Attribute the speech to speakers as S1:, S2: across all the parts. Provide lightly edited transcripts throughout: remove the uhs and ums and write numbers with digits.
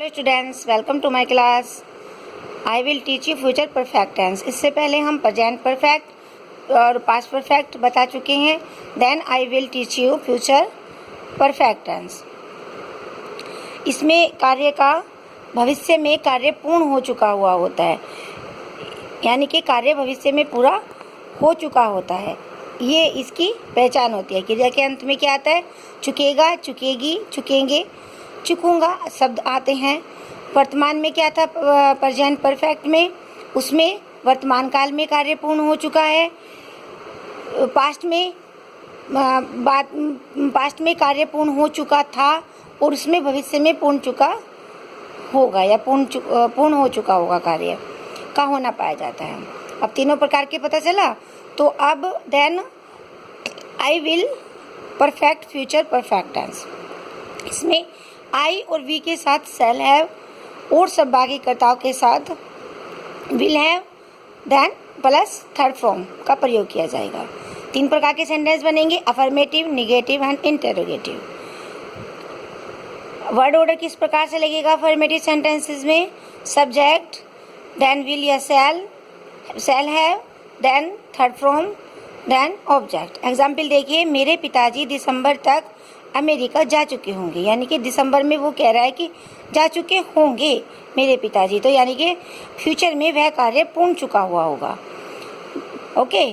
S1: Hello students, welcome to my class. I will teach you future perfect tense. इससे पहले हम present perfect और past perfect बता चुके हैं। Then I will teach you future perfect tense. इसमें कार्य का भविष्य में कार्य पूर्ण हो चुका हुआ होता है, यानी कि कार्य भविष्य में पूरा हो चुका होता है। ये इसकी पहचान होती है। क्रिया के अंत में क्या आता है? चुकेगा, चुकेगी, चुकेंगे, चुकूंगा शब्द आते हैं। वर्तमान में क्या था? प्रेजेंट परफेक्ट में, उसमें वर्तमान काल में कार्य पूर्ण हो चुका है। पास्ट में कार्य पूर्ण हो चुका था और उसमें भविष्य में पूर्ण चुका होगा या पूर्ण हो चुका होगा कार्य का होना पाया जाता है। अब तीनों प्रकार के पता चला। तो अब then I will perfect future perfect tense. इसमें आई और वी के साथ शैल हैव और सब भागीकर्ताओं के साथ will have then plus third form का प्रयोग किया जाएगा। तीन प्रकार के सेंटेंस बनेंगे: affirmative, negative and interrogative. Word order किस प्रकार से लगेगा अफर्मेटिव सेंटेंसेस में? सब्जेक्ट, देन विल या shall have, then third form, then object. Example देखिए, मेरे पिताजी दिसंबर तक अमेरिका जा चुके होंगे, यानी कि दिसंबर में वो कह रहा है कि जा चुके होंगे मेरे पिताजी, तो यानी कि फ्यूचर में वह कार्य पूर्ण चुका हुआ होगा। Okay,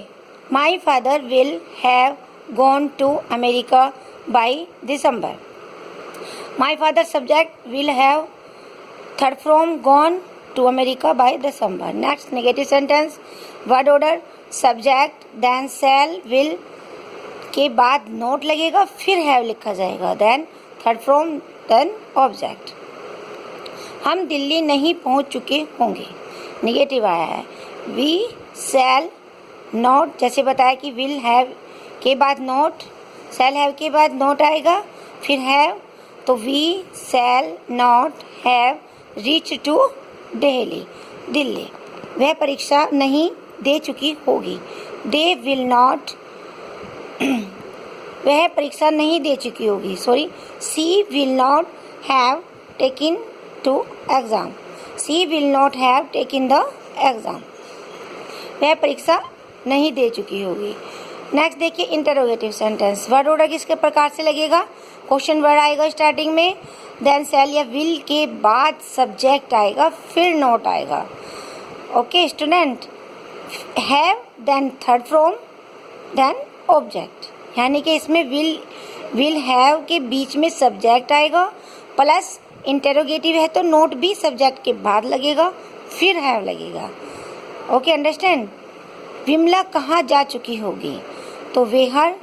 S1: my father will have gone to America by December. My father subject, will have, third form gone to America by December. Next negative sentence, word order subject, then shall, will के बाद not लगेगा, फिर have लिखा जाएगा, then third form, then object. हम दिल्ली नहीं पहुंच चुके होंगे, निगेटिव आया है। वी शैल नॉट, जैसे बताया कि विल हैव के बाद नोट, शैल हैव के बाद नोट आएगा, फिर हैव, तो we shall not have reach to Delhi. वह परीक्षा नहीं दे चुकी होगी। दे विल नॉट, वह परीक्षा नहीं दे चुकी होगी, she will not have taken to exam. She will not have taken the exam. वह परीक्षा नहीं दे चुकी होगी। नेक्स्ट देखिए इंटरोगेटिव सेंटेंस। वर्ड ऑर्डर किसके प्रकार से लगेगा? क्वेश्चन वर्ड आएगा स्टार्टिंग में, देन शैल या विल के बाद सब्जेक्ट आएगा, फिर नोट आएगा। Okay student, have, then third form, then object. यानी कि इसमें विल हैव के बीच में सब्जेक्ट आएगा, प्लस इंटेरोगेटिव है तो नोट भी सब्जेक्ट के बाद लगेगा, फिर हैव लगेगा। Okay understand. विमला कहाँ जा चुकी होगी? तो वेहर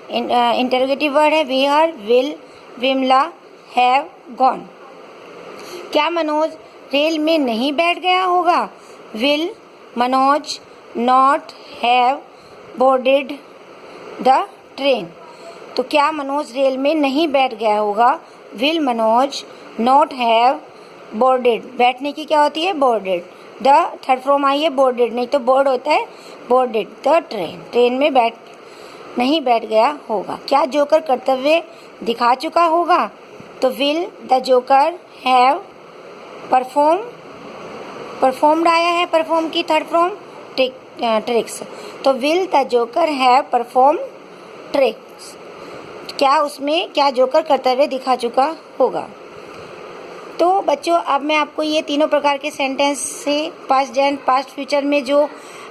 S1: इंटेरोगेटिव वर्ड है, where, will, Vimla, have gone. क्या मनोज रेल में नहीं बैठ गया होगा? Will Manoj not have boarded the train. तो क्या मनोज रेल में नहीं बैठ गया होगा? Will Manoj not have boarded, बैठने की क्या होती है? बोर्डेड। द थर्ड फॉर्म आई है बोर्डेड, नहीं तो बोर्ड होता है बोर्डेड द ट्रेन। ट्रेन में नहीं बैठ गया होगा। क्या जोकर कर्तव्य दिखा चुका होगा? तो will the joker have performed आया है, परफॉर्म की थर्ड फॉर्म ट्रिक्स, तो will the joker have perform tricks. क्या जोकर कर्तव्य दिखा चुका होगा? तो बच्चों, अब मैं आपको ये तीनों प्रकार के सेंटेंस से पास्ट एंड पास्ट फ्यूचर में जो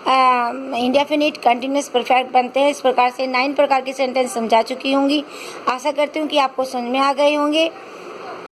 S1: इंडेफिनिट, कंटिन्यूस, परफेक्ट बनते हैं, इस प्रकार से 9 प्रकार के सेंटेंस समझा चुकी होंगी। आशा करती हूँ कि आपको समझ में आ गए होंगे।